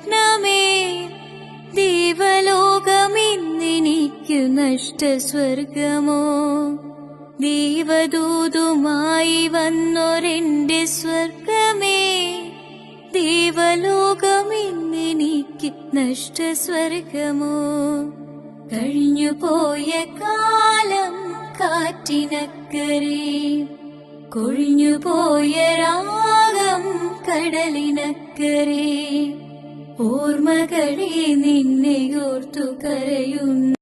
സ്വപ്നമേ, ദേവലോകമിന്നെനിക്കു നഷ്ടസ്വർഗമോ? ദേവദൂതുമായി വന്നൊരെന്റെ സ്വർഗമേ, ദേവലോകമിന്നെനിക്ക് നഷ്ടസ്വർഗമോ? കഴിഞ്ഞുപോയ കാലം കാറ്റിനക്കരെ, കൊഴിഞ്ഞുപോയ രാഗം കടലിനക്കരെ, ഓർമ്മകളെ നിന്നെ ഓർത്തു കരയുന്നു